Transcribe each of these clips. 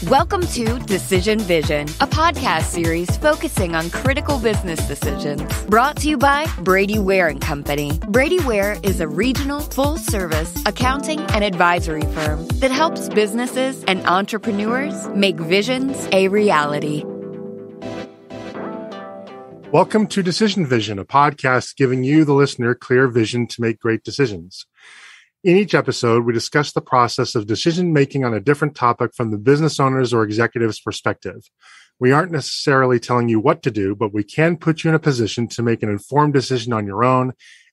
Welcome to Decision Vision, a podcast series focusing on critical business decisions. Brought to you by Brady Ware & Company. Brady Ware is a regional, full-service accounting and advisory firm that helps businesses and entrepreneurs make visions a reality. Welcome to Decision Vision, a podcast giving you, the listener, clear vision to make great decisions. In each episode, we discuss the process of decision-making on a different topic from the business owner's or executive's perspective. We aren't necessarily telling you what to do, but we can put you in a position to make an informed decision on your own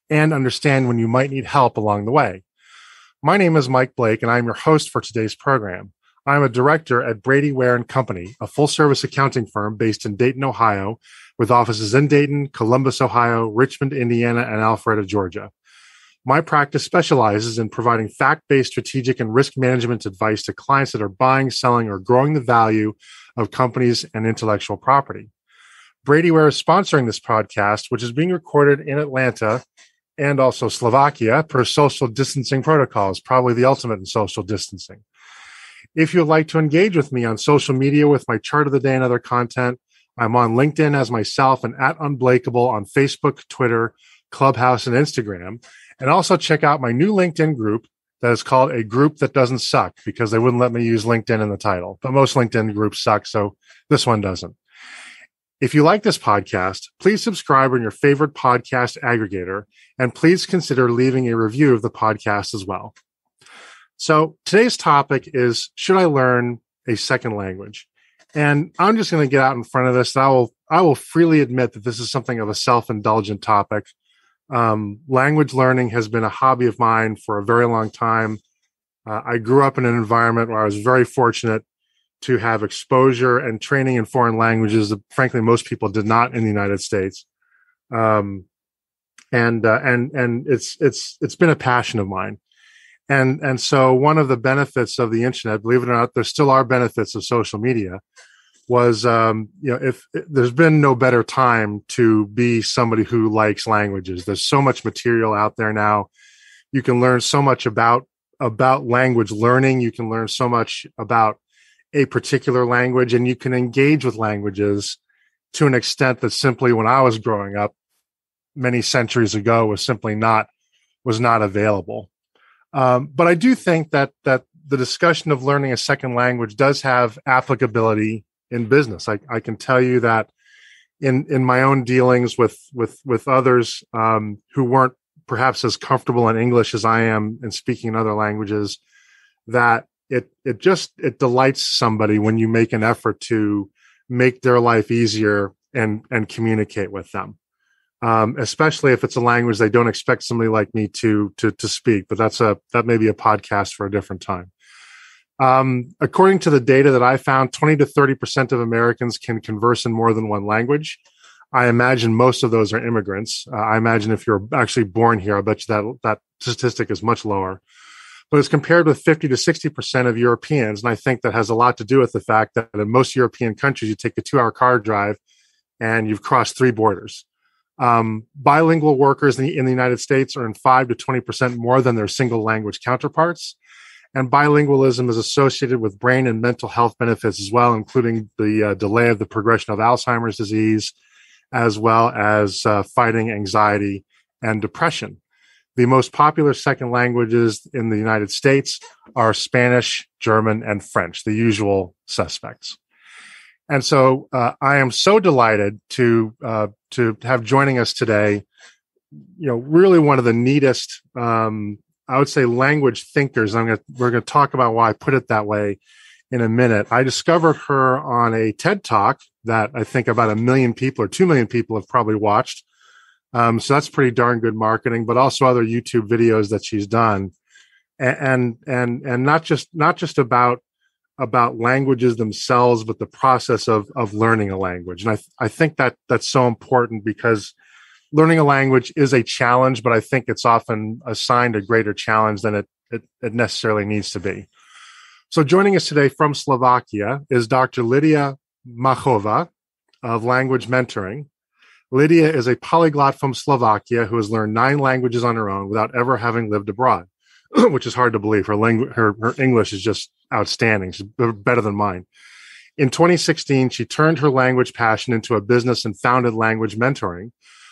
and understand when you might need help along the way. My name is Mike Blake, and I'm your host for today's program. I'm a director at Brady Ware & Company, a full-service accounting firm based in Dayton, Ohio, with offices in Dayton, Columbus, Ohio, Richmond, Indiana, and Alpharetta, Georgia. My practice specializes in providing fact-based strategic and risk management advice to clients that are buying, selling, or growing the value of companies and intellectual property. Brady Ware is sponsoring this podcast, which is being recorded in Atlanta and also Slovakia per social distancing protocols, probably the ultimate in social distancing. If you'd like to engage with me on social media with my chart of the day and other content, I'm on LinkedIn as myself and at Unblakeable on Facebook, Twitter, Clubhouse, and Instagram. And also check out my new LinkedIn group that is called A Group That Doesn't Suck, because they wouldn't let me use LinkedIn in the title. But most LinkedIn groups suck, so this one doesn't. If you like this podcast, please subscribe on your favorite podcast aggregator, and please consider leaving a review of the podcast as well. So today's topic is, should I learn a second language? And I'm just going to get out in front of this. I will freely admit that this is something of a self-indulgent topic. Language learning has been a hobby of mine for a very long time. I grew up in an environment where I was very fortunate to have exposure and training in foreign languages that, frankly, most people did not in the United States. And it's been a passion of mine. And so one of the benefits of the internet, believe it or not, there still are benefits of social media, was, if there's been no better time to be somebody who likes languages. There's so much material out there now. You can learn so much about language learning. You can learn so much about a particular language, and you can engage with languages to an extent that simply when I was growing up many centuries ago was not available. But I do think that the discussion of learning a second language does have applicability in business. I can tell you that in my own dealings with others who weren't perhaps as comfortable in English as I am in speaking other languages, that it delights somebody when you make an effort to make their life easier and communicate with them. Especially if it's a language they don't expect somebody like me to speak, but that may be a podcast for a different time. According to the data that I found, 20 to 30% of Americans can converse in more than one language. I imagine most of those are immigrants. I imagine if you're actually born here, I bet you that statistic is much lower. But it's compared with 50 to 60% of Europeans, and I think that has a lot to do with the fact that in most European countries, you take a 2-hour car drive and you've crossed 3 borders. Bilingual workers in the United States earn 5 to 20% more than their single language counterparts. And bilingualism is associated with brain and mental health benefits as well, including the delay of the progression of Alzheimer's disease, as well as fighting anxiety and depression. The most popular second languages in the United States are Spanish, German, and French, the usual suspects. And so I am so delighted to have joining us today, really one of the neatest, I would say, language thinkers. We're going to talk about why I put it that way in a minute. I discovered her on a TED Talk that I think about 1 million people or 2 million people have probably watched. So that's pretty darn good marketing, but also other YouTube videos that she's done, and not just about languages themselves, but the process of learning a language. And I think that's so important, because learning a language is a challenge, but I think it's often assigned a greater challenge than it necessarily needs to be. So joining us today from Slovakia is Dr. Lýdia Machová of Language Mentoring. Lydia is a polyglot from Slovakia who has learned 9 languages on her own without ever having lived abroad, which is hard to believe. Her English is just outstanding. She's better than mine. In 2016, she turned her language passion into a business and founded Language Mentoring,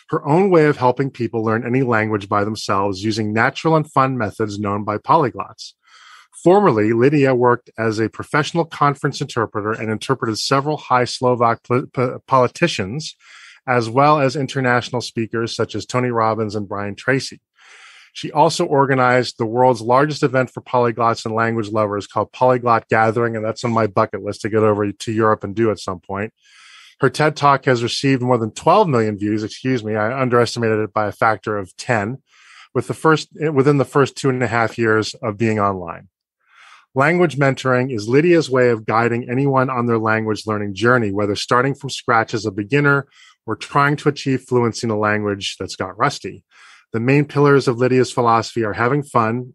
her own way of helping people learn any language by themselves using natural and fun methods known by polyglots. Formerly, Lydia worked as a professional conference interpreter and interpreted several high Slovak politicians, as well as international speakers such as Tony Robbins and Brian Tracy. She also organized the world's largest event for polyglots and language lovers called Polyglot Gathering, and that's on my bucket list to get over to Europe and do at some point. Her TED Talk has received more than 12 million views. I underestimated it by a factor of 10 within the first 2.5 years of being online. Language mentoring is Lydia's way of guiding anyone on their language learning journey, whether starting from scratch as a beginner or trying to achieve fluency in a language that's got rusty. The main pillars of Lydia's philosophy are having fun,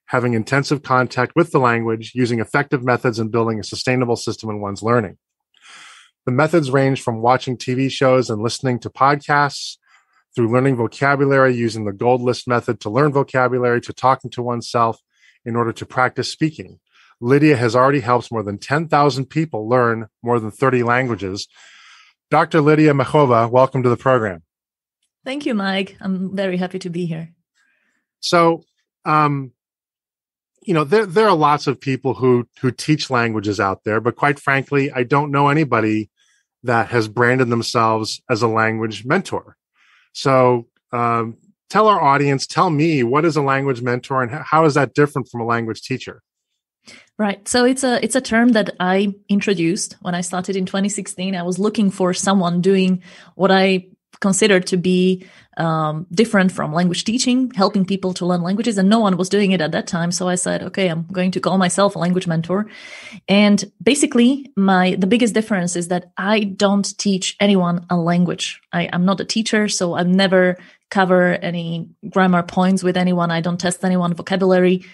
having intensive contact with the language, using effective methods, and building a sustainable system in one's learning. The methods range from watching TV shows and listening to podcasts, through learning vocabulary using the gold list method to learn vocabulary, to talking to oneself in order to practice speaking. Lydia has already helped more than 10,000 people learn more than 30 languages. Dr. Lýdia Machová, welcome to the program. Thank you, Mike. I'm very happy to be here. So, there are lots of people who teach languages out there, but quite frankly, I don't know anybody that has branded themselves as a language mentor. So, tell our audience, tell me, what is a language mentor and how is that different from a language teacher? Right. So it's a term that I introduced when I started in 2016. I was looking for someone doing what I considered to be different from language teaching, helping people to learn languages, and no one was doing it at that time. So I said, okay, I'm going to call myself a language mentor. And basically, the biggest difference is that I don't teach anyone a language. I'm not a teacher, so I've never cover any grammar points with anyone. I don't test anyone's vocabulary.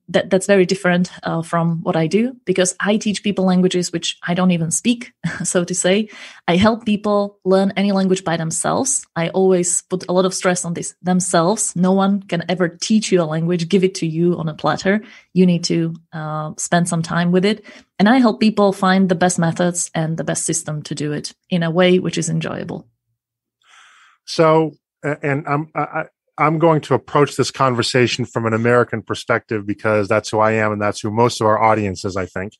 That's very different from what I do, because I teach people languages which I don't even speak, so to say. I help people learn any language by themselves. I always put a lot of stress on this, themselves. No one can ever teach you a language, give it to you on a platter. You need to spend some time with it. And I help people find the best methods and the best system to do it in a way which is enjoyable. So, and I'm going to approach this conversation from an American perspective because that's who I am and that's who most of our audience is, I think.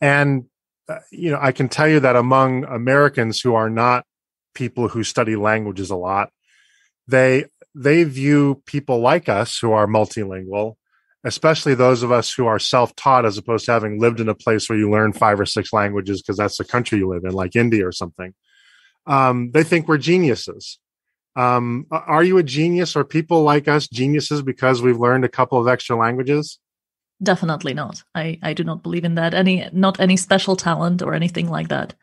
And, I can tell you that among Americans who are not people who study languages a lot, they view people like us who are multilingual, especially those of us who are self-taught as opposed to having lived in a place where you learn 5 or 6 languages because that's the country you live in, like India or something. They think we're geniuses. Are you a genius? Are people like us geniuses because we've learned a couple of extra languages? Definitely not. I do not believe in that. Not any special talent or anything like that.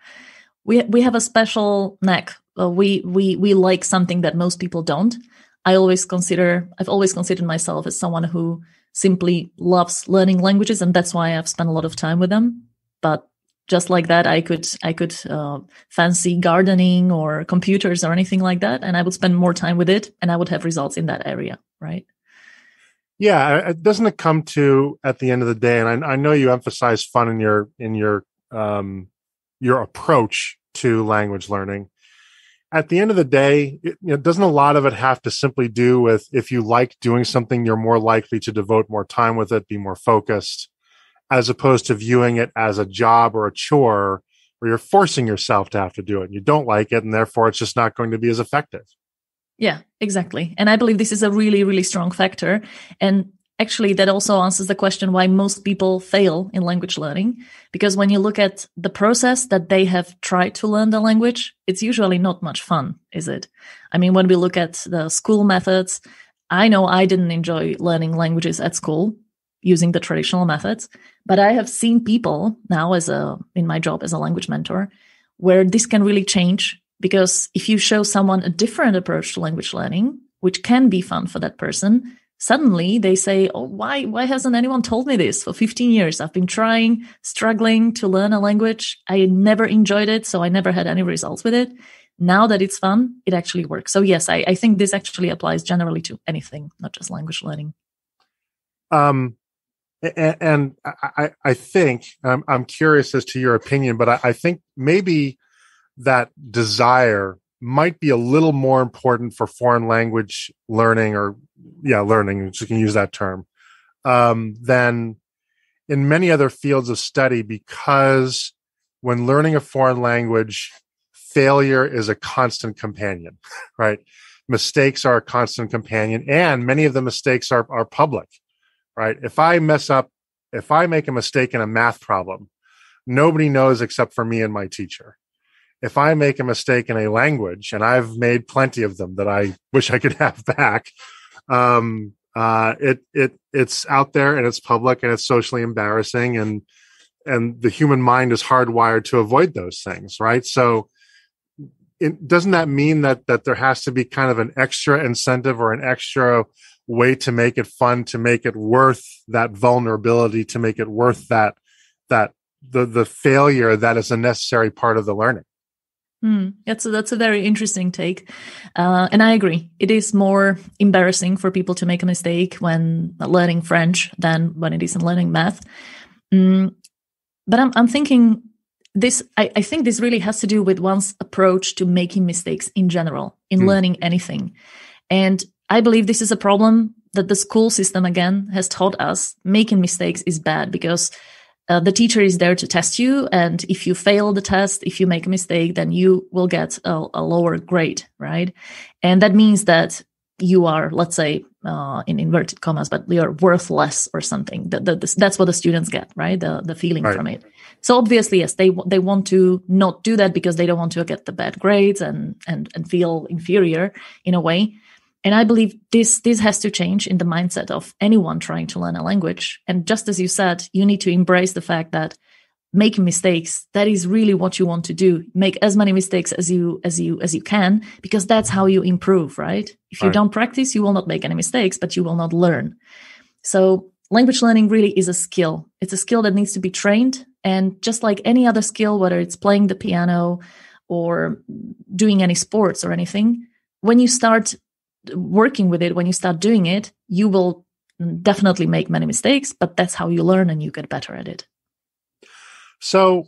We have a special knack. We like something that most people don't. I've always considered myself as someone who simply loves learning languages, and that's why I've spent a lot of time with them. But just like that, I could fancy gardening or computers or anything like that, and I would spend more time with it, and I would have results in that area, right? Yeah, doesn't it come to at the end of the day? And I know you emphasize fun in your approach to language learning. At the end of the day, doesn't a lot of it have to simply do with if you like doing something, you're more likely to devote more time with it, be more focused, as opposed to viewing it as a job or a chore where you're forcing yourself to have to do it. You don't like it, and therefore it's just not going to be as effective. Yeah, exactly. And I believe this is a really, really strong factor. And actually, that also answers the question why most people fail in language learning. Because when you look at the process that they have tried to learn the language, it's usually not much fun, is it? I mean, when we look at the school methods, I know I didn't enjoy learning languages at school using the traditional methods, but I have seen people now in my job as a language mentor, where this can really change. Because if you show someone a different approach to language learning, which can be fun for that person, suddenly they say, oh, why hasn't anyone told me this? For 15 years, I've been struggling to learn a language. I never enjoyed it, so I never had any results with it. Now that it's fun, it actually works. So yes, I think this actually applies generally to anything, not just language learning. And I think, I'm curious as to your opinion, but I think maybe that desire might be a little more important for foreign language learning, learning, you can use that term, than in many other fields of study, because when learning a foreign language, failure is a constant companion, right? Mistakes are a constant companion, and many of the mistakes are public, right? If I make a mistake in a math problem, nobody knows except for me and my teacher. If I make a mistake in a language, and I've made plenty of them that I wish I could have back, it's out there and it's public and it's socially embarrassing, and the human mind is hardwired to avoid those things, right? So doesn't that mean that there has to be kind of an extra incentive or an extra way to make it fun, to make it worth that vulnerability, to make it worth that the failure that is a necessary part of the learning? That's a very interesting take. And I agree. It is more embarrassing for people to make a mistake when learning French than when it is in learning math. But I'm thinking this, I think this really has to do with one's approach to making mistakes in general, in learning anything. And I believe this is a problem that the school system, again, has taught us. Making mistakes is bad because the teacher is there to test you. And if you fail the test, if you make a mistake, then you will get a lower grade, right? And that means that you are, let's say, in inverted commas, but you're worth less or something. That's what the students get, right? The feeling from it. So obviously, yes, they want to not do that because they don't want to get the bad grades and feel inferior in a way. And I believe this has to change in the mindset of anyone trying to learn a language. And just as you said, you need to embrace the fact that making mistakes, that is really what you want to do. Make as many mistakes as you can, because that's how you improve, right? If you don't practice, you will not make any mistakes, but you will not learn. So language learning really is a skill. It's a skill that needs to be trained. And just like any other skill, whether it's playing the piano or doing any sports or anything, when you start working with it, when you start doing it, you will definitely make many mistakes, but that's how you learn and you get better at it. So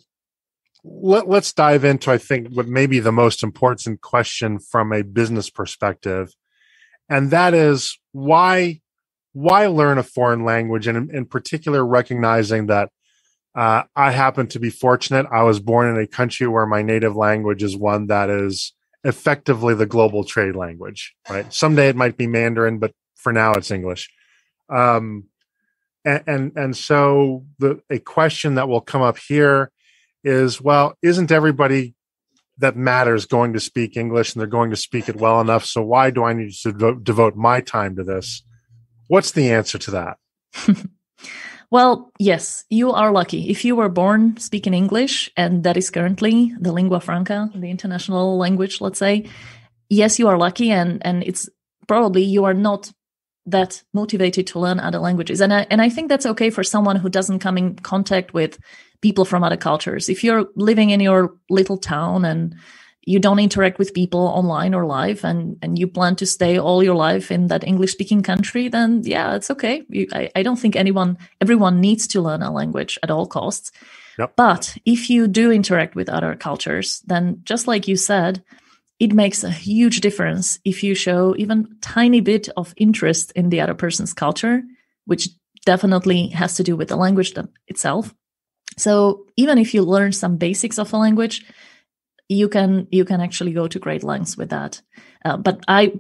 let's dive into, I think, what may be the most important question from a business perspective. And that is why learn a foreign language? And in particular, recognizing that I happen to be fortunate. I was born in a country where my native language is one that is effectively the global trade language, right? Someday it might be Mandarin, but for now it's English. And so a question that will come up here is, well, isn't everybody that matters going to speak English and they're going to speak it well enough? So why do I need to devote my time to this? What's the answer to that? Well, yes, you are lucky. If you were born speaking English, and that is currently the lingua franca, the international language, let's say, yes, you are lucky, and it's probably you are not that motivated to learn other languages. And I think that's okay for someone who doesn't come in contact with people from other cultures. If you're living in your little town and you don't interact with people online or live, and you plan to stay all your life in that English-speaking country, then yeah, it's okay. I don't think everyone needs to learn a language at all costs. Yep. But if you do interact with other cultures, then just like you said, it makes a huge difference if you show even a tiny bit of interest in the other person's culture, which definitely has to do with the language itself. So even if you learn some basics of a language, you can actually go to great lengths with that. But I'm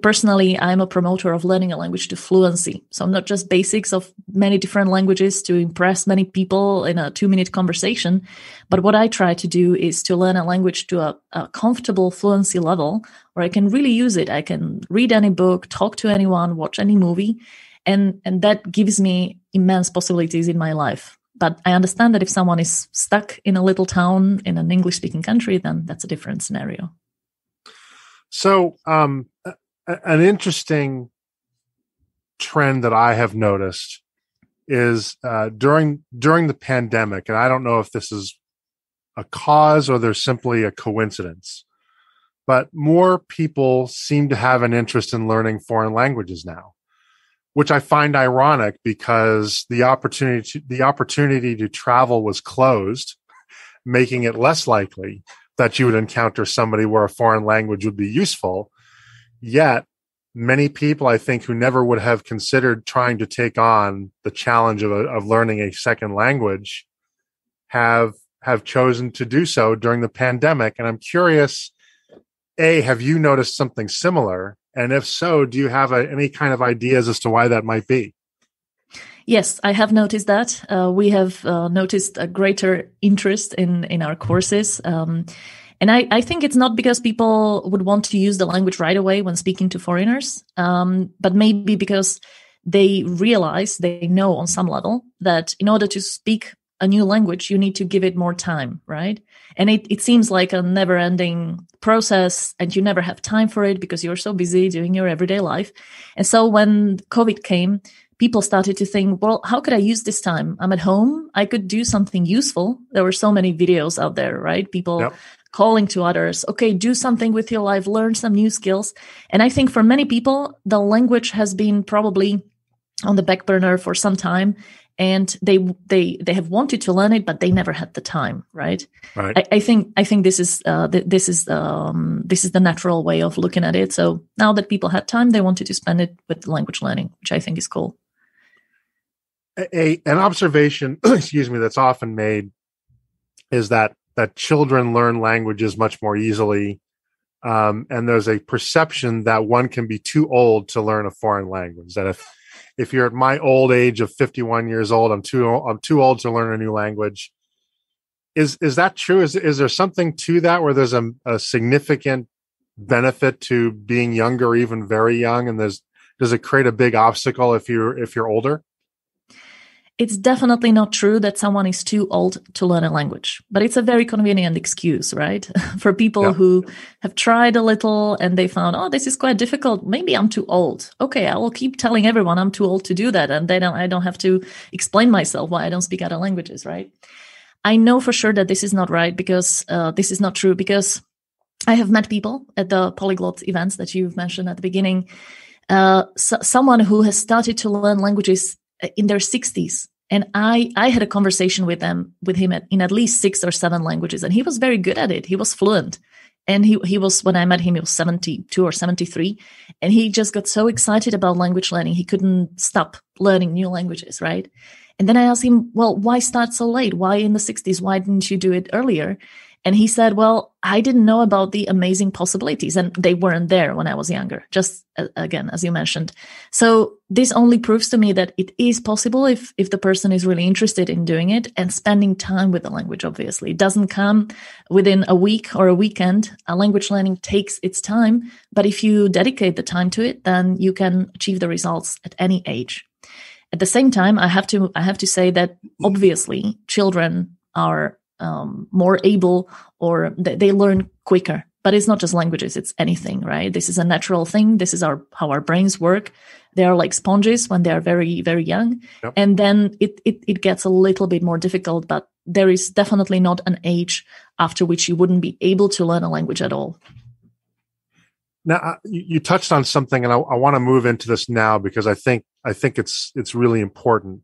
a promoter of learning a language to fluency. So not just basics of many different languages to impress many people in a 2-minute conversation. But what I try to do is to learn a language to a comfortable fluency level where I can really use it. I can read any book, talk to anyone, watch any movie. And that gives me immense possibilities in my life. But I understand that if someone is stuck in a little town in an English-speaking country, then that's a different scenario. So an interesting trend that I have noticed is during the pandemic, and I don't know if this is a cause or there's simply a coincidence, but more people seem to have an interest in learning foreign languages now. which I find ironic because the opportunity to travel was closed, making it less likely that you would encounter somebody where a foreign language would be useful. Yet, many people, I think, who never would have considered trying to take on the challenge of learning a second language have chosen to do so during the pandemic. And I'm curious, A, have you noticed something similar? And if so, do you have any kind of ideas as to why that might be? Yes, I have noticed that. We have noticed a greater interest in our courses. And I think it's not because people would want to use the language right away when speaking to foreigners, but maybe because they realize, they know on some level that in order to speak a new language, you need to give it more time, right? And it seems like a never-ending process, and you never have time for it because you're so busy doing your everyday life. And so when COVID came, people started to think, well, how could I use this time? I'm at home. I could do something useful. There were so many videos out there, right? People calling to others, okay, do something with your life, learn some new skills. And I think for many people, the language has been probably on the back burner for some time. And they have wanted to learn it, but they never had the time, right? Right. I think this is the natural way of looking at it. So now that people had time, they wanted to spend it with language learning, which I think is cool. An observation, excuse me, that's often made is that children learn languages much more easily, and there's a perception that one can be too old to learn a foreign language. That if you're at my old age of 51 years old, I'm too old to learn a new language. Is that true? Is there something to that where there's a significant benefit to being younger, or even very young, and does it create a big obstacle if you're older? It's definitely not true that someone is too old to learn a language, but it's a very convenient excuse, right? For people who have tried a little and they found, oh, this is quite difficult. Maybe I'm too old. Okay, I will keep telling everyone I'm too old to do that. And I don't have to explain myself why I don't speak other languages, right? I know for sure that this is not right because this is not true, because I have met people at the polyglot events that you've mentioned at the beginning. Someone who has started to learn languages in their 60s. And I had a conversation with him in at least 6 or 7 languages, and he was very good at it. He was fluent. And he was, when I met him, he was 72 or 73. And he just got so excited about language learning. He couldn't stop learning new languages, right? And then I asked him, well, why start so late? Why in the 60s? Why didn't you do it earlier? And he said, well, I didn't know about the amazing possibilities, and they weren't there when I was younger, just again, as you mentioned. So this only proves to me that it is possible if the person is really interested in doing it and spending time with the language, obviously. It doesn't come within a week or a weekend. Language learning takes its time, but if you dedicate the time to it, then you can achieve the results at any age. At the same time, I have to say that obviously children are more able, or they learn quicker. But it's not just languages, it's anything, right? This is a natural thing. This is how our brains work. They are like sponges when they are very, very young. Yep. And then it gets a little bit more difficult, but there is definitely not an age after which you wouldn't be able to learn a language at all. Now, you touched on something, and I want to move into this now because I think it's really important.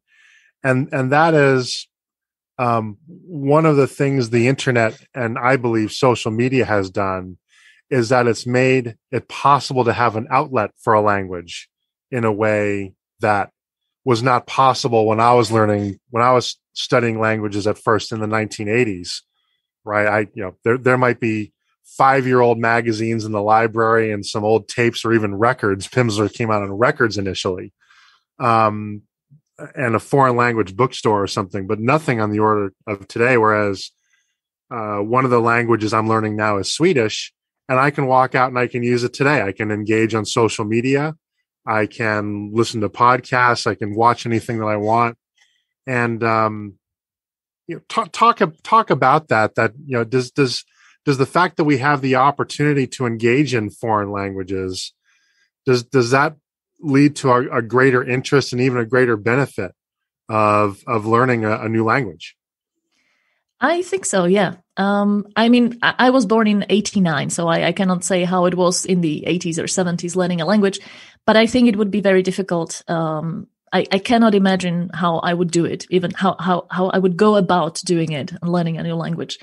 And that is, one of the things the internet and I believe social media has done is that it's made it possible to have an outlet for a language in a way that was not possible when I was studying languages at first in the 1980s, right? There might be 5-year-old magazines in the library and some old tapes or even records. Pimsleur came out on records initially. And a foreign language bookstore or something, but nothing on the order of today. Whereas one of the languages I'm learning now is Swedish, and I can walk out and I can use it today. I can engage on social media. I can listen to podcasts. I can watch anything that I want. And talk about that. That does the fact that we have the opportunity to engage in foreign languages, does that lead to a greater interest and even a greater benefit of learning a new language? I think so, yeah. I mean, I was born in 1989, so I cannot say how it was in the 80s or 70s learning a language. But I think it would be very difficult. I cannot imagine how I would do it, even how I would go about doing it and learning a new language.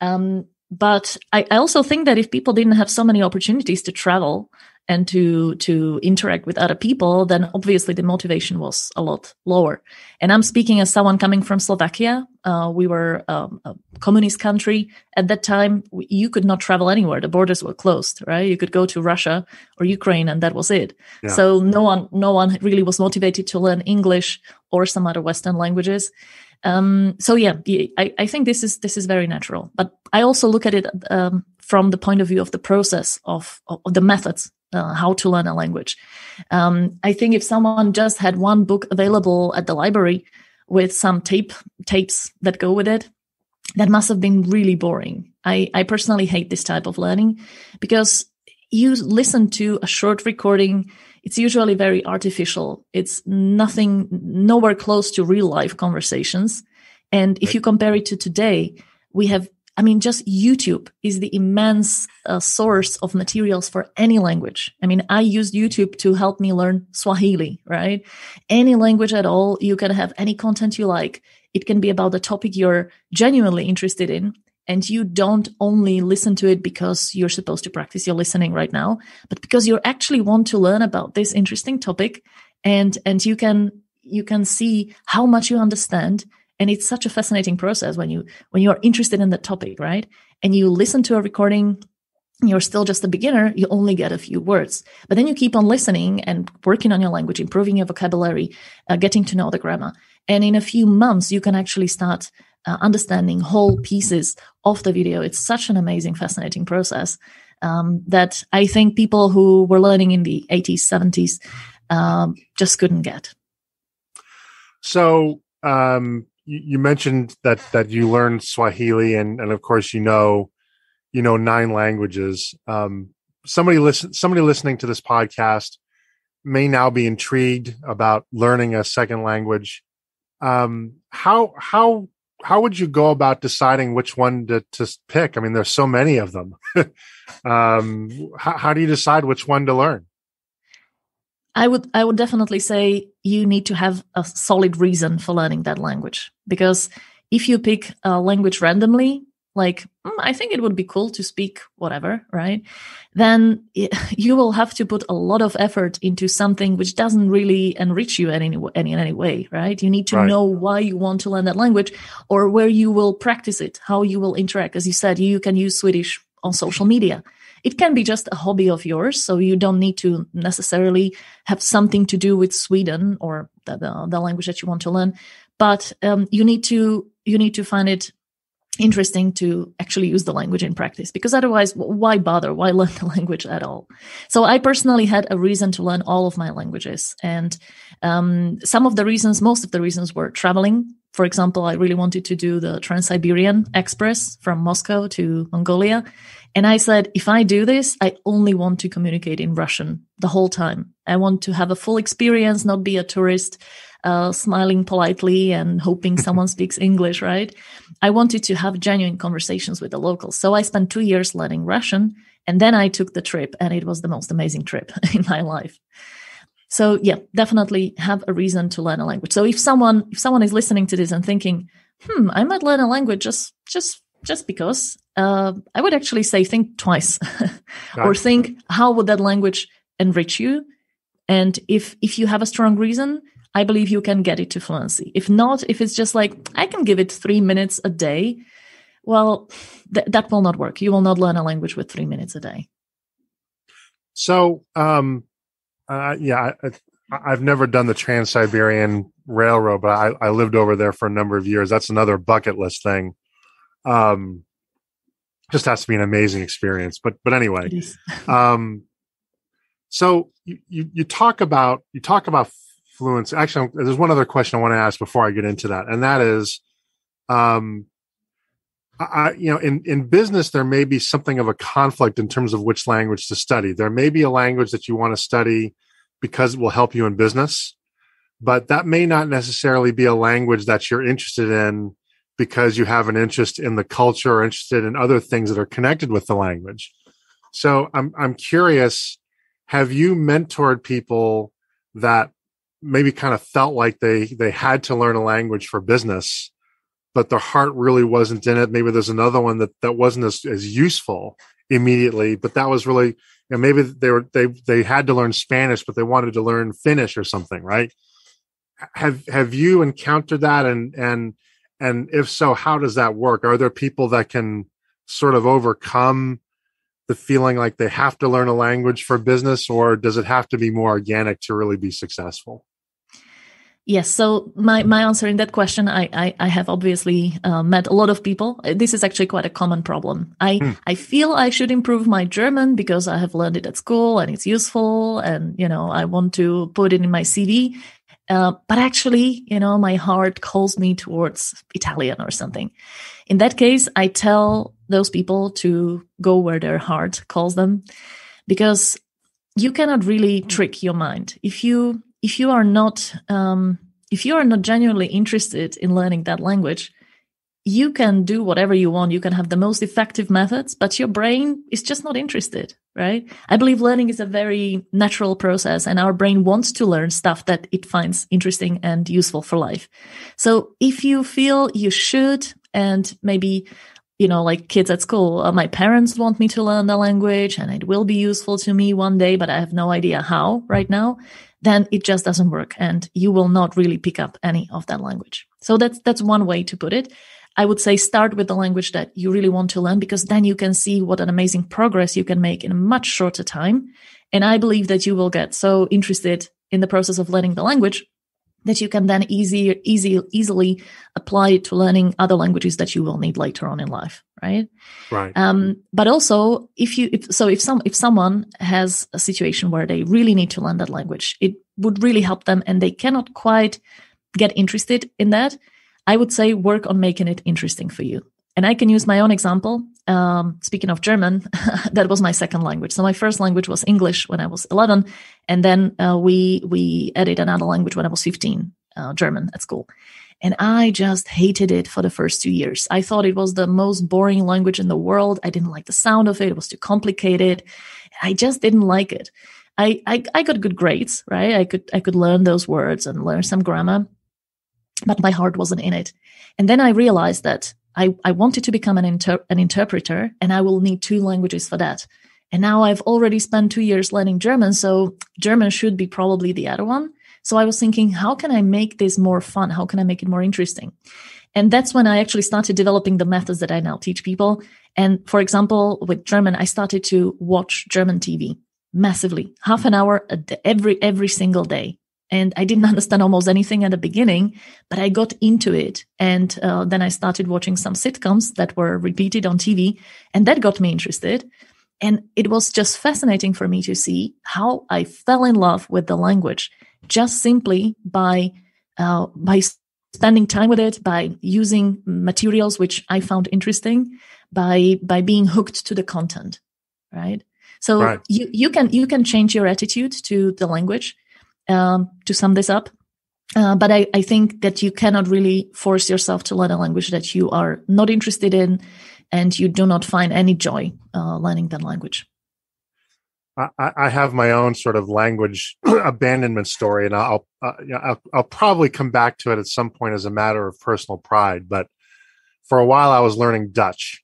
But I also think that if people didn't have so many opportunities to travel and to interact with other people, then obviously the motivation was a lot lower. And I'm speaking as someone coming from Slovakia. We were a communist country. At that time, you could not travel anywhere. The borders were closed, right? You could go to Russia or Ukraine, and that was it. Yeah. So no one really was motivated to learn English or some other Western languages. So yeah, I think this is very natural. But I also look at it from the point of view of the process of the methods. How to learn a language. I think if someone just had one book available at the library with some tapes that go with it, that must have been really boring. I personally hate this type of learning because you listen to a short recording. It's usually very artificial. It's nowhere close to real life conversations. And if you compare it to today, just YouTube is the immense source of materials for any language. I used YouTube to help me learn Swahili, right? Any language at all, you can have any content you like. It can be about the topic you're genuinely interested in. And you don't only listen to it because you're supposed to practice your listening right now, but because you actually want to learn about this interesting topic. And you can see how much you understand. And it's such a fascinating process when you are interested in the topic, right? And you listen to a recording, you're still just a beginner, you only get a few words. But then you keep on listening and working on your language, improving your vocabulary, getting to know the grammar. And in a few months, you can actually start understanding whole pieces of the video. It's such an amazing, fascinating process that I think people who were learning in the 80s, 70s just couldn't get. So, you mentioned that you learned Swahili and of course, you know 9 languages. Somebody listening to this podcast may now be intrigued about learning a second language. How would you go about deciding which one to pick? There's so many of them. How do you decide which one to learn? I would definitely say you need to have a solid reason for learning that language, because if you pick a language randomly, like I think it would be cool to speak whatever, right? Then you will have to put a lot of effort into something which doesn't really enrich you in any way, right? You need to know why you want to learn that language or where you will practice it, how you will interact. As you said, you can use Swedish on social media. It can be just a hobby of yours, so you don't need to necessarily have something to do with Sweden or the language that you want to learn. But you need to find it interesting to actually use the language in practice, because otherwise, why bother? Why learn the language at all? So I personally had a reason to learn all of my languages, and most of the reasons were traveling. For example, I really wanted to do the Trans-Siberian Express from Moscow to Mongolia. And I said, if I do this, I only want to communicate in Russian the whole time. I want to have a full experience, not be a tourist, smiling politely and hoping someone speaks English, right? I wanted to have genuine conversations with the locals. So I spent 2 years learning Russian, and then I took the trip, and it was the most amazing trip in my life. So yeah, definitely have a reason to learn a language. So if someone is listening to this and thinking, I might learn a language just because, I would actually say think twice or think, how would that language enrich you? And if you have a strong reason, I believe you can get it to fluency. If not, if it's just like, I can give it 3 minutes a day, well, that will not work. You will not learn a language with 3 minutes a day. So, I've never done the Trans-Siberian Railroad, but I lived over there for a number of years. That's another bucket list thing. Just has to be an amazing experience. But anyway, so you talk about fluency. Actually, there's one other question I want to ask before I get into that, and that is, in business, there may be something of a conflict in terms of which language to study. There may be a language that you want to study because it will help you in business, but that may not necessarily be a language that you're interested in because you have an interest in the culture or interested in other things that are connected with the language. So I'm curious, have you mentored people that maybe kind of felt like they had to learn a language for business, but their heart really wasn't in it? Maybe there's another one that wasn't as useful immediately, but that was really, maybe they had to learn Spanish, but they wanted to learn Finnish or something, right? Have you encountered that? And if so, how does that work? Are there people that can sort of overcome the feeling like they have to learn a language for business, or does it have to be more organic to really be successful? Yes. So my answer in that question, I have obviously met a lot of people. This is actually quite a common problem. I feel I should improve my German because I have learned it at school and it's useful, and I want to put it in my CV. But actually, my heart calls me towards Italian or something. In that case, I tell those people to go where their heart calls them, because you cannot really trick your mind. If you are not genuinely interested in learning that language, you can do whatever you want. You can have the most effective methods, but your brain is just not interested, right? I believe learning is a very natural process, and our brain wants to learn stuff that it finds interesting and useful for life. So if you feel you should, and maybe, like kids at school, my parents want me to learn the language and it will be useful to me one day, but I have no idea how right now, then it just doesn't work and you will not really pick up any of that language. So that's one way to put it. I would say start with the language that you really want to learn, because then you can see what an amazing progress you can make in a much shorter time. And I believe that you will get so interested in the process of learning the language that you can then easily apply it to learning other languages that you will need later on in life, right? Right. But also, if someone has a situation where they really need to learn that language, it would really help them, and they cannot quite get interested in that, I would say work on making it interesting for you. And I can use my own example. Speaking of German, that was my second language. So my first language was English when I was 11. And then we added another language when I was 15, German at school. And I just hated it for the first 2 years. I thought it was the most boring language in the world. I didn't like the sound of it. It was too complicated. I just didn't like it. I got good grades, right? I could learn those words and learn some grammar, but my heart wasn't in it. And then I realized that I wanted to become an interpreter, and I will need 2 languages for that. And now I've already spent 2 years learning German, so German should be probably the other one. So I was thinking, how can I make this more fun? How can I make it more interesting? And that's when I actually started developing the methods that I now teach people. And for example, with German, I started to watch German TV massively, half an hour every single day. And I didn't understand almost anything at the beginning, but I got into it. And then I started watching some sitcoms that were repeated on TV, and that got me interested. And it was just fascinating for me to see how I fell in love with the language just simply by spending time with it, by using materials which I found interesting, by being hooked to the content, right? So right. You can change your attitude to the language. To sum this up, but I think that you cannot really force yourself to learn a language that you are not interested in, and you do not find any joy learning that language. I have my own sort of language abandonment story, and I'll probably come back to it at some point as a matter of personal pride. But for a while, I was learning Dutch,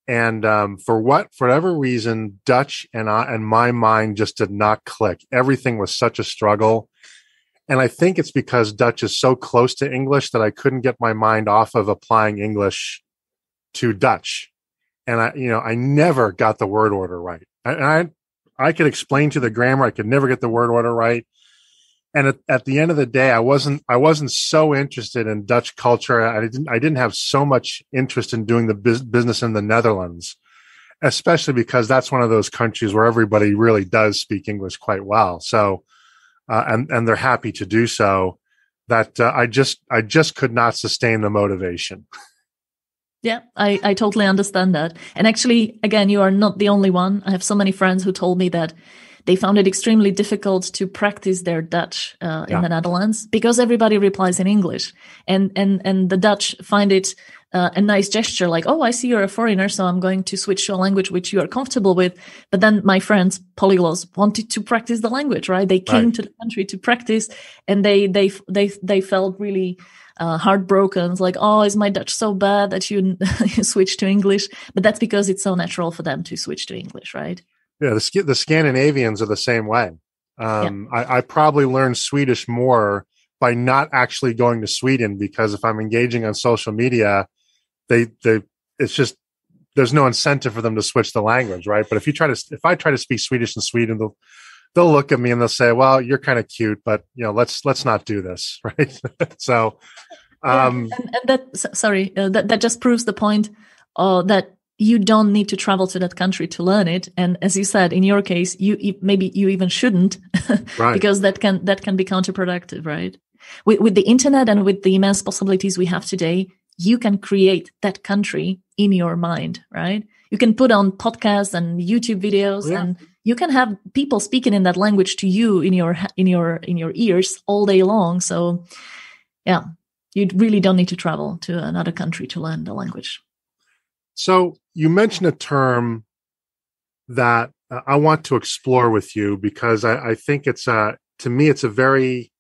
and for whatever reason, Dutch and my mind just did not click. Everything was such a struggle, and I think it's because Dutch is so close to English that I couldn't get my mind off of applying English to Dutch, and I never got the word order right. I could explain to the grammar. I could never get the word order right. And at the end of the day, I wasn't so interested in Dutch culture. I didn't have so much interest in doing the business in the Netherlands, especially because that's one of those countries where everybody really does speak English quite well. So, and they're happy to do so. That I just could not sustain the motivation. Yeah, I totally understand that. And actually, again, you are not the only one. I have so many friends who told me that they found it extremely difficult to practice their Dutch in the Netherlands because everybody replies in English, and the Dutch find it a nice gesture, like, oh, I see you're a foreigner, so I'm going to switch to a language which you are comfortable with. But then my friends, polyglots, wanted to practice the language, right? They came to the country to practice, and they felt really heartbroken. It's like, oh, is my Dutch so bad that you switch to English? But that's because it's so natural for them to switch to English, right? Yeah, the Scandinavians are the same way. I probably learned Swedish more by not actually going to Sweden, because if I'm engaging on social media, it's just, there's no incentive for them to switch the language, right? But if I try to speak Swedish in Sweden, they'll look at me and they'll say, well, you're kind of cute, but let's not do this, right? So, and that just proves the point that you don't need to travel to that country to learn it. And as you said, in your case, maybe you even shouldn't, right? Because that can be counterproductive, right? With the internet and with the immense possibilities we have today, you can create that country in your mind, right? You can put on podcasts and YouTube videos, and you can have people speaking in that language to you in your ears all day long. So, yeah, you really don't need to travel to another country to learn the language. So you mentioned a term that I want to explore with you, because I think to me, it's a very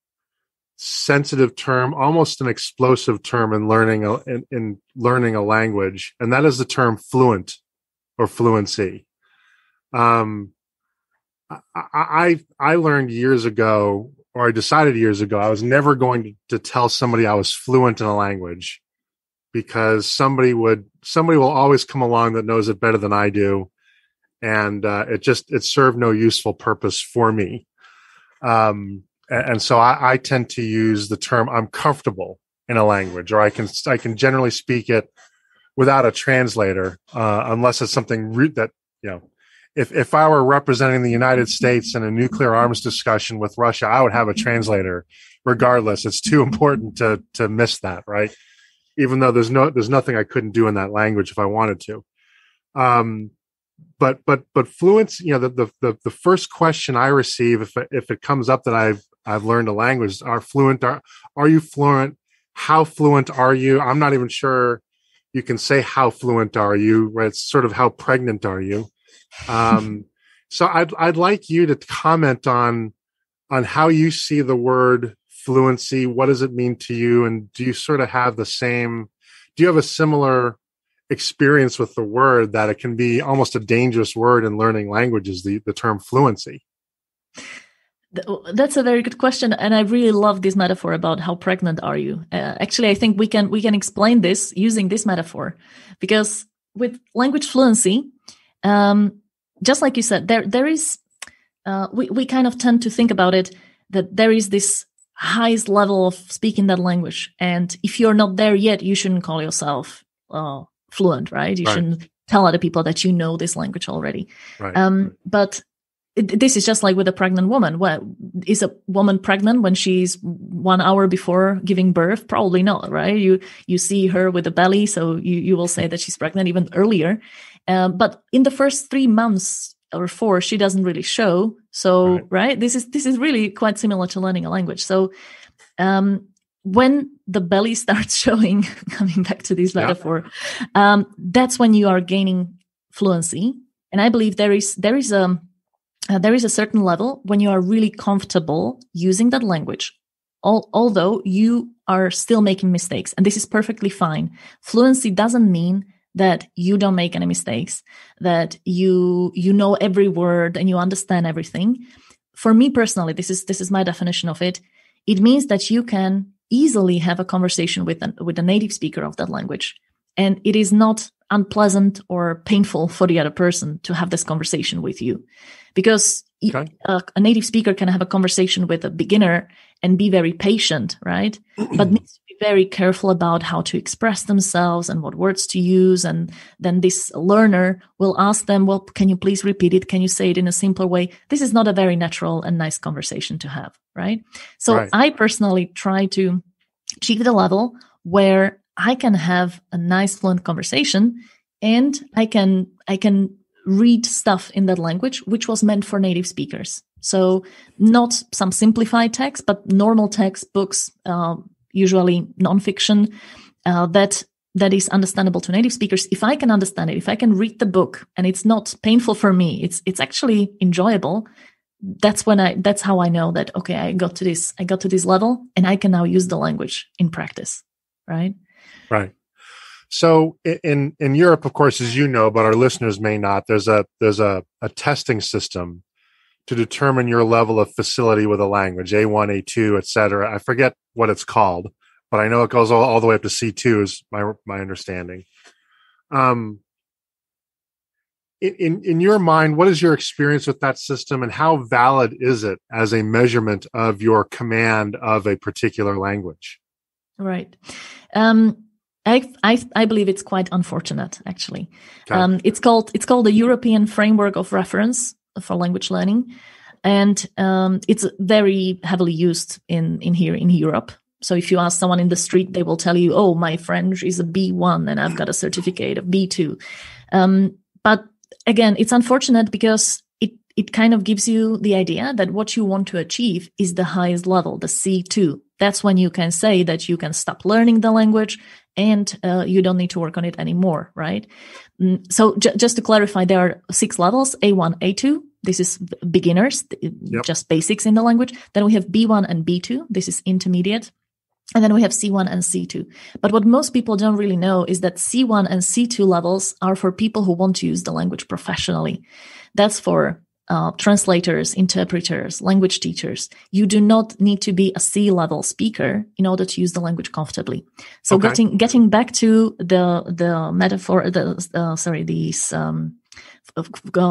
sensitive term, almost an explosive term in learning a language, and that is the term fluent or fluency. I learned years ago, or I decided years ago, I was never going to tell somebody I was fluent in a language, because somebody will always come along that knows it better than I do, and it served no useful purpose for me. And so I tend to use the term I'm comfortable in a language, or I can generally speak it without a translator, unless it's something that, if I were representing the United States in a nuclear arms discussion with Russia, I would have a translator regardless. It's too important to miss that, right? Even though there's nothing I couldn't do in that language if I wanted to. But fluency, the first question I receive if it comes up that I've learned a language are you fluent? How fluent are you? I'm not even sure you can say how fluent are you, right? It's sort of how pregnant are you? So I'd like you to comment on how you see the word fluency. What does it mean to you? And do you sort of have do you have a similar experience with the word, that it can be almost a dangerous word in learning languages, the term fluency? That's a very good question, and I really love this metaphor about how pregnant are you. Actually, I think we can explain this using this metaphor, because with language fluency, just like you said, there is we kind of tend to think about it that there is this highest level of speaking that language, and if you're not there yet, you shouldn't call yourself fluent, right? You shouldn't tell other people that you know this language already. Right. But this is just like with a pregnant woman. Well, is a woman pregnant when she's 1 hour before giving birth? Probably not, right? You see her with a belly, so you will say that she's pregnant even earlier. But in the first 3 months or 4, she doesn't really show. So, right? This is really quite similar to learning a language. So, when the belly starts showing, coming back to this metaphor, that's when you are gaining fluency. And I believe there is a certain level when you are really comfortable using that language, although you are still making mistakes. And this is perfectly fine. Fluency doesn't mean that you don't make any mistakes, that you know every word and you understand everything. For me personally, this is my definition of it. It means that you can easily have a conversation with a native speaker of that language. And it is not unpleasant or painful for the other person to have this conversation with you. Because a native speaker can have a conversation with a beginner and be very patient, right? But needs to be very careful about how to express themselves and what words to use. And then this learner will ask them, well, can you please repeat it? Can you say it in a simpler way? This is not a very natural and nice conversation to have, right? So I personally try to achieve the level where I can have a nice fluent conversation, and I can read stuff in that language which was meant for native speakers. So not some simplified text, but normal textbooks, usually nonfiction, that that is understandable to native speakers, if I can understand it, if I can read the book and it's not painful for me, it's actually enjoyable. That's how I know that, okay, I got to this level and I can now use the language in practice. Right. Right. So in Europe, of course, as you know, but our listeners may not, there's a testing system to determine your level of facility with a language, A1, A2, et cetera. I forget what it's called, but I know it goes all the way up to C2 is my understanding. In your mind, what is your experience with that system, and how valid is it as a measurement of your command of a particular language? Right. I believe it's quite unfortunate, actually. Okay. It's called the European Framework of Reference for Language Learning, and it's very heavily used in here in Europe. So if you ask someone in the street, they will tell you, "Oh, my French is a B1, and I've got a certificate of B2." But again, it's unfortunate because it kind of gives you the idea that what you want to achieve is the highest level, the C2. That's when you can say that you can stop learning the language and you don't need to work on it anymore, right? So just to clarify, there are 6 levels, A1, A2. This is beginners, just basics in the language. Then we have B1 and B2. This is intermediate. And then we have C1 and C2. But what most people don't really know is that C1 and C2 levels are for people who want to use the language professionally. That's for translators, interpreters, language teachers. You do not need to be a C-level speaker in order to use the language comfortably. So getting back to the metaphor,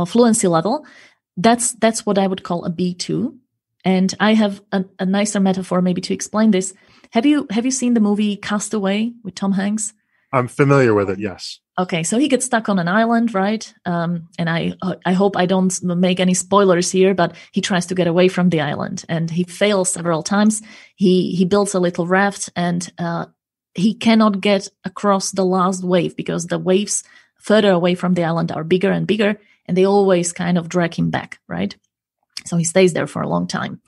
fluency level, that's what I would call a B2. And I have a nicer metaphor maybe to explain this. Have you seen the movie Castaway with Tom Hanks? I'm familiar with it, yes. Okay, so he gets stuck on an island, right? And I hope I don't make any spoilers here, but he tries to get away from the island, and he fails several times. He builds a little raft, and he cannot get across the last wave because the waves further away from the island are bigger and bigger, and they always kind of drag him back, right? So he stays there for a long time.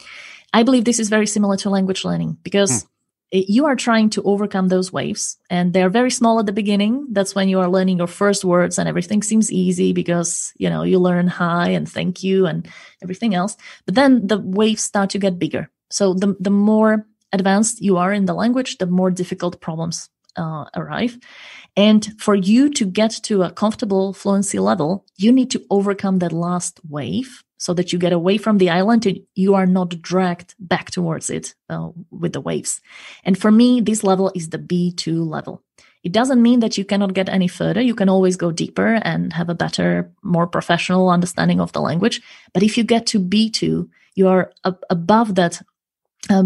I believe this is very similar to language learning because you are trying to overcome those waves, and they're very small at the beginning. That's when you are learning your first words and everything seems easy because, you learn hi and thank you and everything else. But then the waves start to get bigger. So the more advanced you are in the language, the more difficult problems arrive. And for you to get to a comfortable fluency level, you need to overcome that last wave so that you get away from the island and you are not dragged back towards it with the waves. And for me, this level is the B2 level. It doesn't mean that you cannot get any further. You can always go deeper and have a better, more professional understanding of the language. But if you get to B2, you are above that,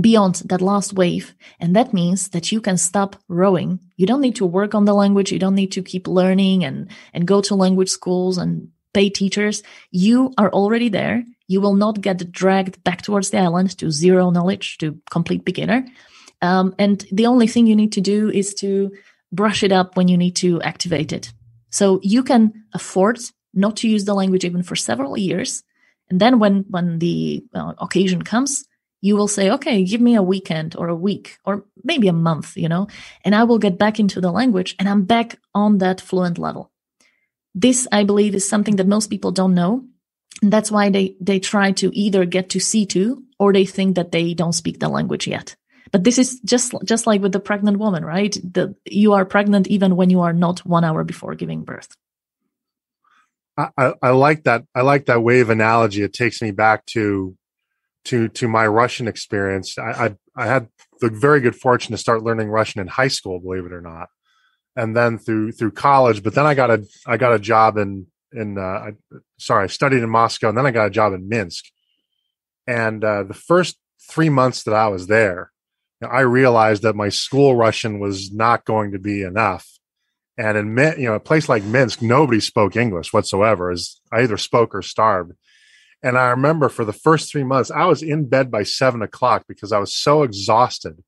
beyond that last wave. And that means that you can stop rowing. You don't need to work on the language. You don't need to keep learning and go to language schools and pay teachers. You are already there. You will not get dragged back towards the island to zero knowledge, to complete beginner. And the only thing you need to do is to brush it up when you need to activate it. So you can afford not to use the language even for several years. And then when the occasion comes, you will say, okay, give me a weekend or a week or maybe a month, and I will get back into the language and I'm back on that fluent level. This, I believe, is something that most people don't know. And that's why they try to either get to C2 or they think that they don't speak the language yet. But this is just like with the pregnant woman, right? You are pregnant even when you are not 1 hour before giving birth. I like that. I like that wave analogy. It takes me back to my Russian experience. I had the very good fortune to start learning Russian in high school, believe it or not, and then through college. But then I got a job I studied in Moscow, and then I got a job in Minsk. And the first 3 months that I was there, I realized that my school Russian was not going to be enough. And in a place like Minsk, nobody spoke English whatsoever. I either spoke or starved. And I remember for the first 3 months, I was in bed by 7 o'clock because I was so exhausted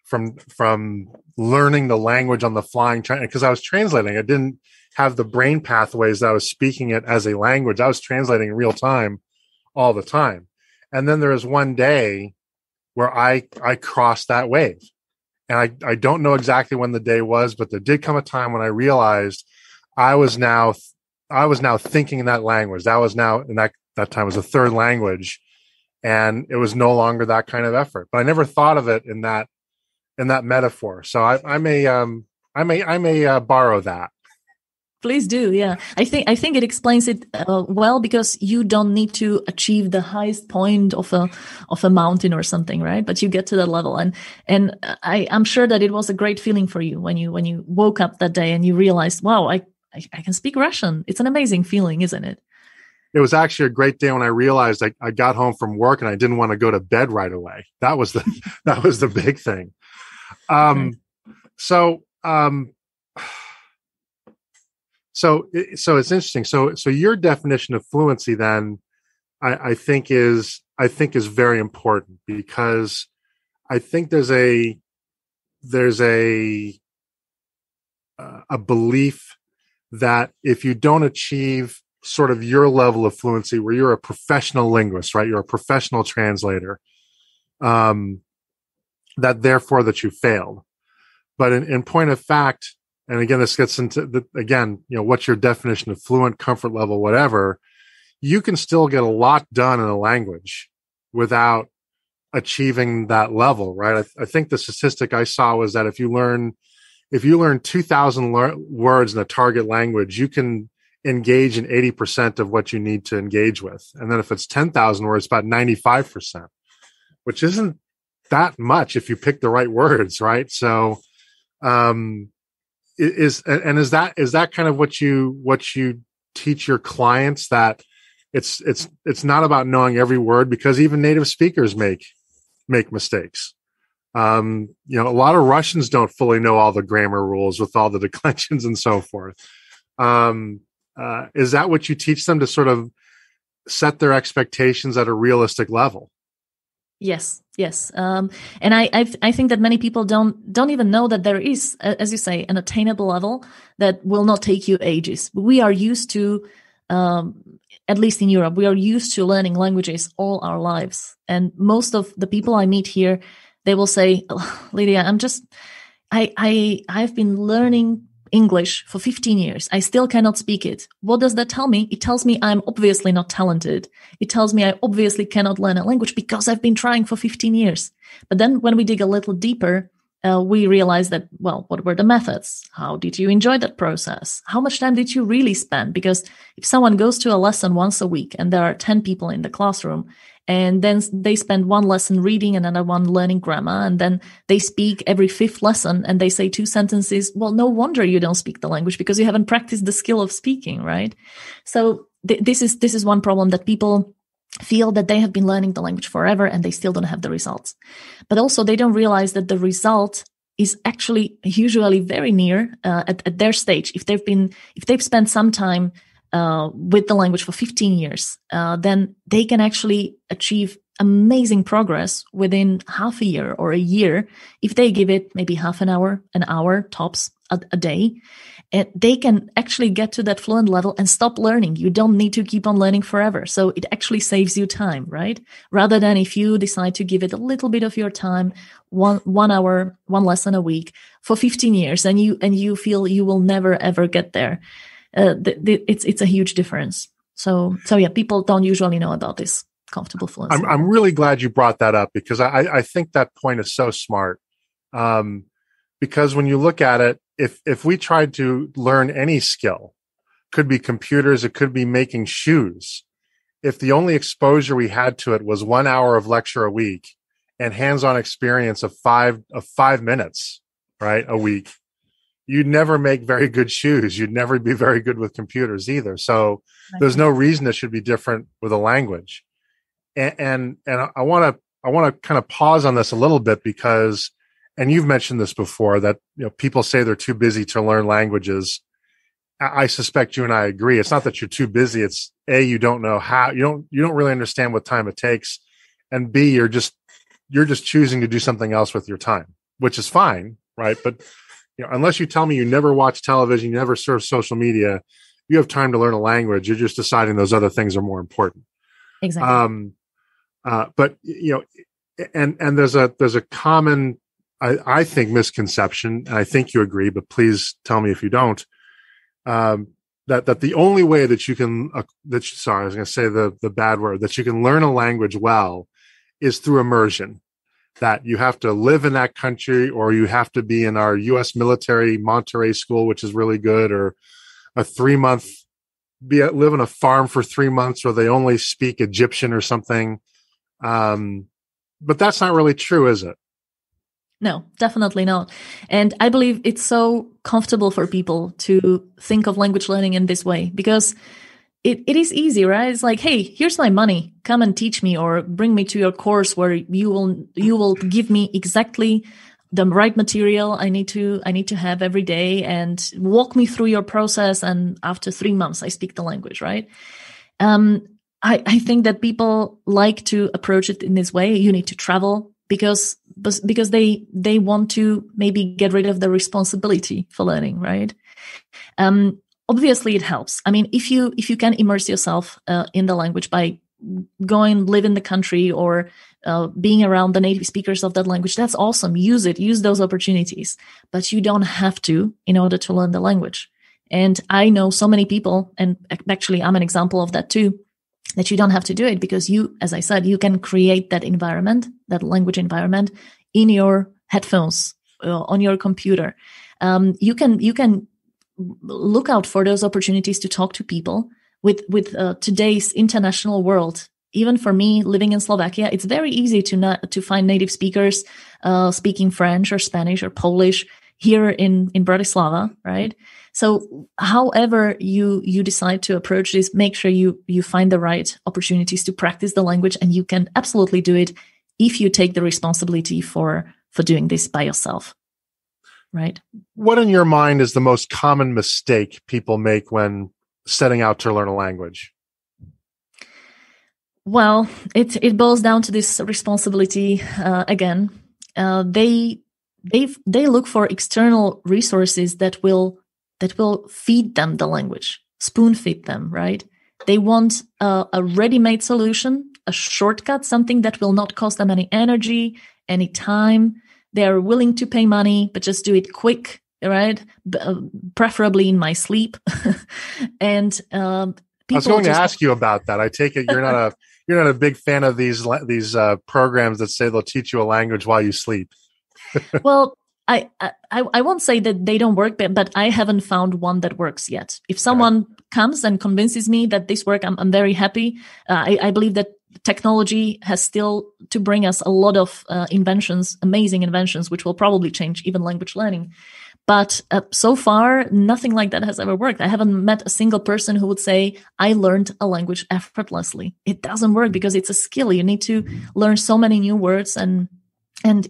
from learning the language on the flying, because I was translating. I didn't have the brain pathways that I was speaking it as a language. I was translating in real time all the time. And then there was one day where I crossed that wave. and I don't know exactly when the day was, but there did come a time when I realized I was now thinking in that language. That was now, in that time was a third language, and it was no longer that kind of effort. But I never thought of it in that metaphor. So I may borrow that. Please do. Yeah. I think it explains it well, because you don't need to achieve the highest point of a mountain or something, right? But you get to that level. And I'm sure that it was a great feeling for you when you woke up that day and you realized, wow, I can speak Russian. It's an amazing feeling, isn't it? It was actually a great day when I realized I got home from work and I didn't want to go to bed right away. That was the big thing. So it's interesting. So your definition of fluency then, I think is very important, because I think there's a belief that if you don't achieve sort of your level of fluency, where you're a professional linguist, right? You're a professional translator, that therefore that you failed. But in point of fact, and again, this gets into what's your definition of fluent, comfort level, whatever, you can still get a lot done in a language without achieving that level, right? I think the statistic I saw was that if you learn 2,000 words in a target language, you can engage in 80% of what you need to engage with. And then if it's 10,000 words, about 95%, which isn't that much if you pick the right words, right? So, is that kind of what you teach your clients, that it's not about knowing every word, because even native speakers make mistakes. A lot of Russians don't fully know all the grammar rules with all the declensions and so forth. Is that what you teach them, to sort of set their expectations at a realistic level? Yes. And I think that many people don't even know that there is, as you say, an attainable level that will not take you ages. We are used to, at least in Europe, we are used to learning languages all our lives. And most of the people I meet here, they will say, oh, Lydia, I've been learning English for 15 years. I still cannot speak it. What does that tell me? It tells me I'm obviously not talented. It tells me I obviously cannot learn a language because I've been trying for 15 years. But then when we dig a little deeper, we realize that, well, what were the methods? How did you enjoy that process? How much time did you really spend? Because if someone goes to a lesson once a week and there are 10 people in the classroom, and then they spend one lesson reading, another one learning grammar, and then they speak every fifth lesson and they say 2 sentences. Well, no wonder you don't speak the language, because you haven't practiced the skill of speaking, right? So this is one problem, that people feel that they have been learning the language forever and they still don't have the results. But also they don't realize that the result is actually usually very near at their stage. If they've spent some time with the language for 15 years, then they can actually achieve amazing progress within half a year or a year if they give it maybe half an hour tops a day. And they can actually get to that fluent level and stop learning. You don't need to keep on learning forever. So it actually saves you time, right? Rather than if you decide to give it a little bit of your time, one hour, one lesson a week for 15 years, and you feel you will never ever get there. It's a huge difference. So yeah, people don't usually know about this comfortable fluency. I'm really glad you brought that up, because I think that point is so smart. Because when you look at it, if we tried to learn any skill, could be computers, it could be making shoes. If the only exposure we had to it was 1 hour of lecture a week and hands-on experience of five minutes, right, a week, you'd never make very good shoes. You'd never be very good with computers either. So there's no reason it should be different with a language. And I want to kind of pause on this a little bit, because, and you've mentioned this before, that people say they're too busy to learn languages. I suspect you and I agree. It's not that you're too busy. It's A, you don't know how, you don't really understand what time it takes, and B, you're just choosing to do something else with your time, which is fine, right? But unless you tell me you never watch television, you never surf social media, you have time to learn a language. You're just deciding those other things are more important. Exactly. But and there's a common I think, misconception, and I think you agree, but please tell me if you don't, that the only way that you can, sorry, I was going to say the bad word, that you can learn a language well is through immersion, that you have to live in that country, or you have to be in our U.S. military Monterey school, which is really good, or a 3-month, live on a farm for 3 months where they only speak Egyptian or something. But that's not really true, is it? No, definitely not. And I believe it's so comfortable for people to think of language learning in this way, because it is easy, right? It's like, hey, here's my money. Come and teach me, or bring me to your course where you will give me exactly the right material I need to have every day, and walk me through your process. And after 3 months, I speak the language, right? I think that people like to approach it in this way. You need to travel because they want to maybe get rid of the responsibility for learning, right? Obviously, it helps. I mean, if you can immerse yourself in the language by going live in the country, or being around the native speakers of that language, that's awesome. Use it. Use those opportunities. But you don't have to in order to learn the language. And I know so many people, and actually I'm an example of that too, that you don't have to do it, because you, as I said, you can create that environment, that language environment, in your headphones, on your computer. You can look out for those opportunities to talk to people with today's international world. Even for me, living in Slovakia, it's very easy to find native speakers speaking French or Spanish or Polish here in Bratislava, right? So however you decide to approach this, make sure you find the right opportunities to practice the language, and you can absolutely do it if you take the responsibility for doing this by yourself, right? What in your mind is the most common mistake people make when setting out to learn a language? Well, it boils down to this responsibility again. They look for external resources that will feed them the language, spoon feed them, right? They want a ready-made solution, a shortcut, something that will not cost them any energy, any time. They are willing to pay money, but just do it quick, right? Preferably in my sleep. And I was going to ask you about that. I take it you're not a big fan of these programs that say they'll teach you a language while you sleep. Well, I won't say that they don't work, but I haven't found one that works yet. If someone comes and convinces me that this works, I'm very happy. I believe that technology has still to bring us a lot of inventions, amazing inventions, which will probably change even language learning. But so far, nothing like that has ever worked. I haven't met a single person who would say, I learned a language effortlessly. It doesn't work because it's a skill. You need to learn so many new words, and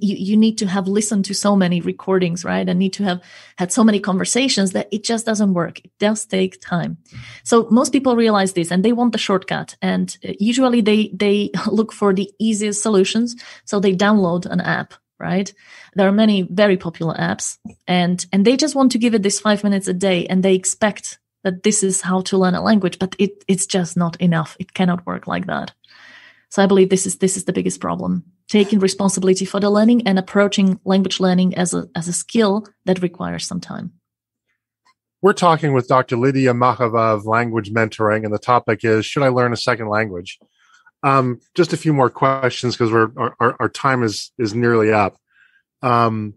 you need to have listened to so many recordings, right? And need to have had so many conversations that it just doesn't work. It does take time. So most people realize this, and they want the shortcut. And usually they look for the easiest solutions. So they download an app, right? There are many very popular apps, and they just want to give it this 5 minutes a day, and they expect that this is how to learn a language, but it's just not enough. It cannot work like that. So I believe this is the biggest problem: taking responsibility for the learning and approaching language learning as a skill that requires some time. We're talking with Dr. Lýdia Machová of Language Mentoring, and the topic is, should I learn a second language? Just a few more questions, because our time is nearly up. But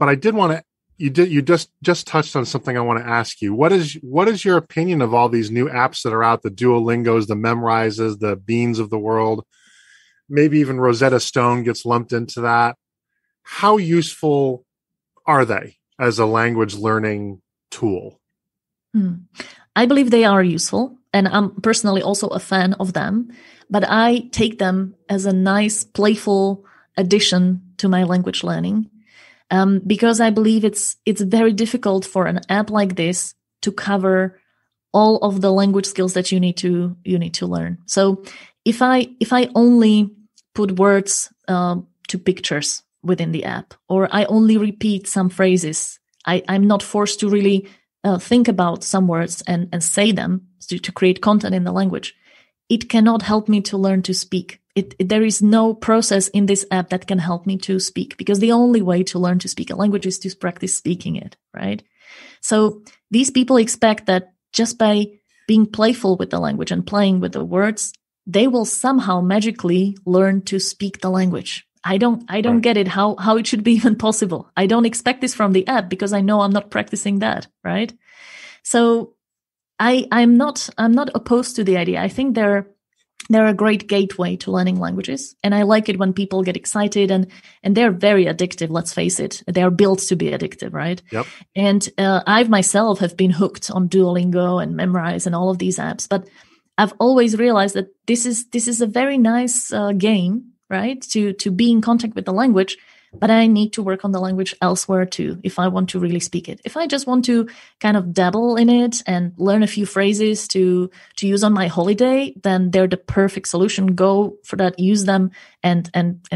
I did want to. You just touched on something I want to ask you. What is your opinion of all these new apps that are out? The Duolingos, the Memorizes, the Beans of the world. Maybe even Rosetta Stone gets lumped into that. How useful are they as a language learning tool? I believe they are useful, and I'm personally also a fan of them, but I take them as a nice, playful addition to my language learning, because I believe it's very difficult for an app like this to cover all of the language skills that you need to learn. So if I only put words to pictures within the app, or I only repeat some phrases, I'm not forced to really think about some words and say them to create content in the language. it cannot help me to learn to speak. There is no process in this app that can help me to speak, because the only way to learn to speak a language is to practice speaking it, right? So these people expect that just by being playful with the language and playing with the words, they will somehow magically learn to speak the language. I don't get it, how it should be even possible. I don't expect this from the app because I know I'm not practicing that, right? So I'm not opposed to the idea. I think they're a great gateway to learning languages. And I like it when people get excited, and they're very addictive. Let's face it. They are built to be addictive, right? Yep. And I've myself have been hooked on Duolingo and Memrise and all of these apps, but I've always realized that this is a very nice game, right? To be in contact with the language, but I need to work on the language elsewhere too, if I want to really speak it. If I just want to kind of dabble in it and learn a few phrases to use on my holiday, then they're the perfect solution. Go for that, use them, and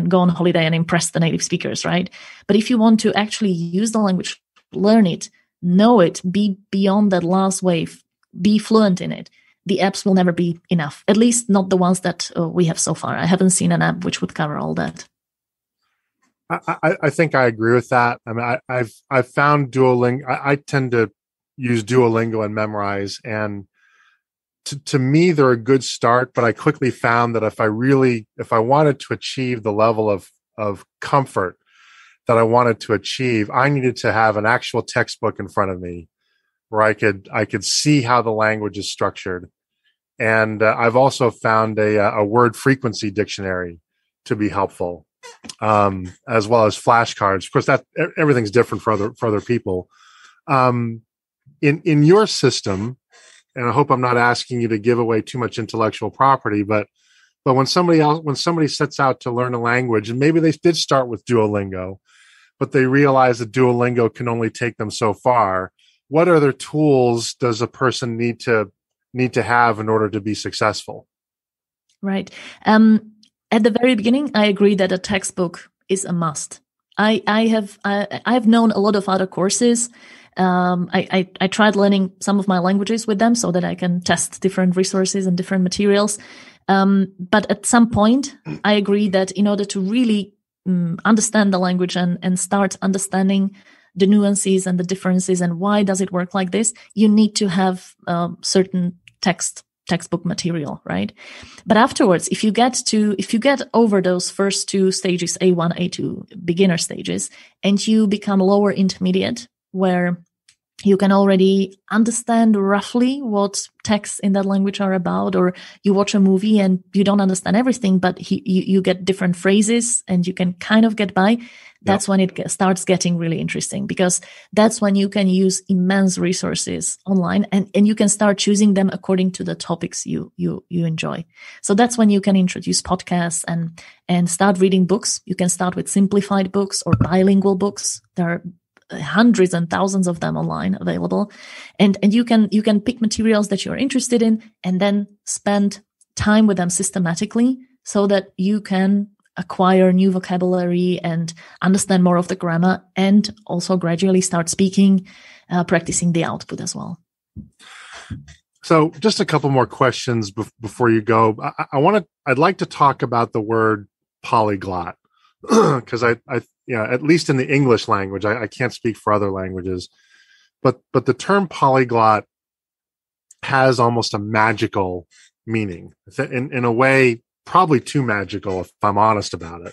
go on holiday and impress the native speakers, right? But if you want to actually use the language, learn it, know it, be beyond that last wave, be fluent in it, the apps will never be enough. At least not the ones that we have so far. I haven't seen an app which would cover all that. I think I agree with that. I mean, I've found Duolingo. I tend to use Duolingo and Memrise, and to me, they're a good start. But I quickly found that if I wanted to achieve the level of comfort that I wanted to achieve, I needed to have an actual textbook in front of me where I could see how the language is structured. And I've also found a word frequency dictionary to be helpful. As well as flashcards. Of course, that everything's different for other people. In your system, and I hope I'm not asking you to give away too much intellectual property, but when somebody sets out to learn a language, and maybe they did start with Duolingo, but they realize that Duolingo can only take them so far, what other tools does a person need to have in order to be successful? Right. At the very beginning, I agree that a textbook is a must. I've known a lot of other courses. I tried learning some of my languages with them so that I can test different resources and different materials. But at some point, I agree that in order to really understand the language and start understanding the nuances and the differences and why does it work like this, you need to have certain textbook material, right? But afterwards, if you get over those first two stages, A1, A2, beginner stages, and you become lower intermediate, where you can already understand roughly what texts in that language are about, or you watch a movie and you don't understand everything, but you get different phrases and you can kind of get by. That's when it starts getting really interesting, because that's when you can use immense resources online and you can start choosing them according to the topics you enjoy. So that's when you can introduce podcasts and start reading books. You can start with simplified books or bilingual books. There are hundreds and thousands of them online available. And you can pick materials that you're interested in and then spend time with them systematically so that you can acquire new vocabulary and understand more of the grammar, and also gradually start speaking, practicing the output as well. So just a couple more questions before you go. I'd like to talk about the word polyglot, because I at least in the English language, I can't speak for other languages, but the term polyglot has almost a magical meaning in a way. Probably too magical, if I'm honest about it.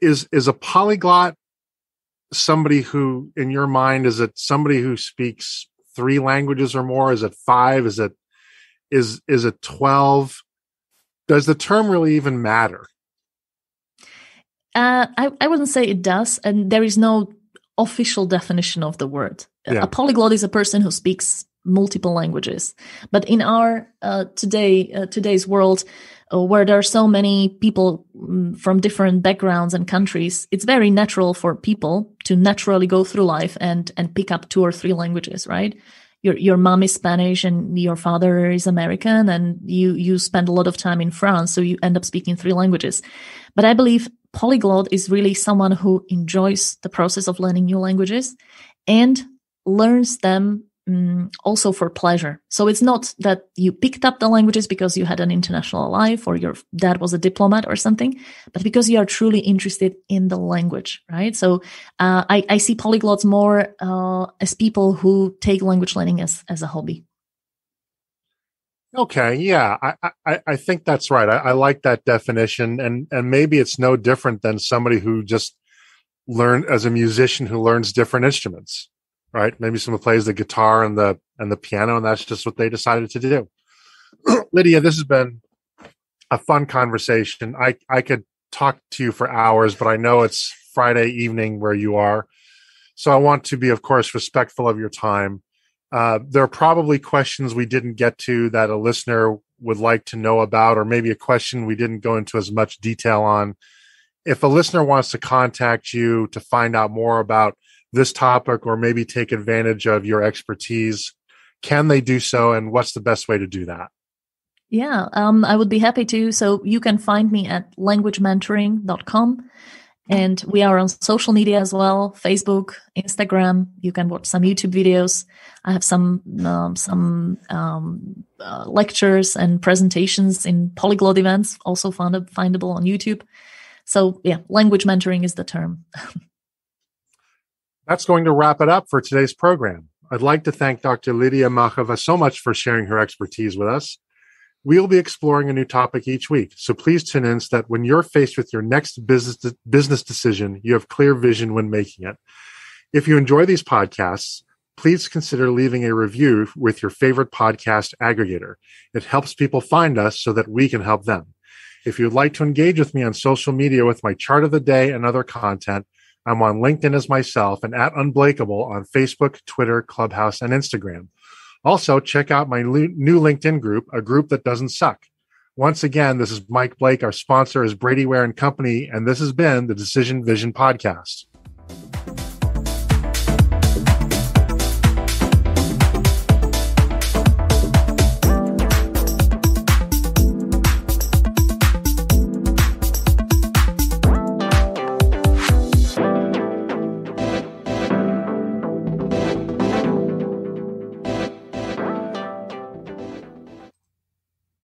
Is a polyglot somebody who, in your mind, is it somebody who speaks 3 languages or more? Is it 5? Is it 12? Does the term really even matter? I wouldn't say it does, and there is no official definition of the word. Yeah. A polyglot is a person who speaks multiple languages. But in our today's world, where there are so many people from different backgrounds and countries, it's very natural for people to naturally go through life and pick up 2 or 3 languages, right? Your mom is Spanish and your father is American, and you spend a lot of time in France, so you end up speaking 3 languages. But I believe polyglot is really someone who enjoys the process of learning new languages and learns them also for pleasure. So it's not that you picked up the languages because you had an international life or your dad was a diplomat or something, but because you are truly interested in the language, right? So I see polyglots more as people who take language learning as a hobby. Okay, yeah, I think that's right. I like that definition, and maybe it's no different than somebody who just learned as a musician who learns different instruments. Right? Maybe someone plays the guitar and the piano, and that's just what they decided to do. Lydia, this has been a fun conversation. I could talk to you for hours, but I know it's Friday evening where you are. So I want to be, of course, respectful of your time. There are probably questions we didn't get to that a listener would like to know about, or maybe a question we didn't go into as much detail on. If a listener wants to contact you to find out more about this topic or maybe take advantage of your expertise, can they do so, and what's the best way to do that? Yeah, I would be happy to. So you can find me at languagementoring.com, and we are on social media as well, Facebook, Instagram. You can watch some YouTube videos. I have some lectures and presentations in polyglot events, also findable on YouTube. So yeah, language mentoring is the term. That's going to wrap it up for today's program. I'd like to thank Dr. Lýdia Machová so much for sharing her expertise with us. We'll be exploring a new topic each week, so please tune in so that when you're faced with your next business decision, you have clear vision when making it. If you enjoy these podcasts, please consider leaving a review with your favorite podcast aggregator. It helps people find us so that we can help them. If you'd like to engage with me on social media with my chart of the day and other content, I'm on LinkedIn as myself and at Unblakeable on Facebook, Twitter, Clubhouse, and Instagram. Also, check out my new LinkedIn group, A Group That Doesn't Suck. Once again, this is Mike Blake. Our sponsor is Brady Ware & Company, and this has been the Decision Vision Podcast.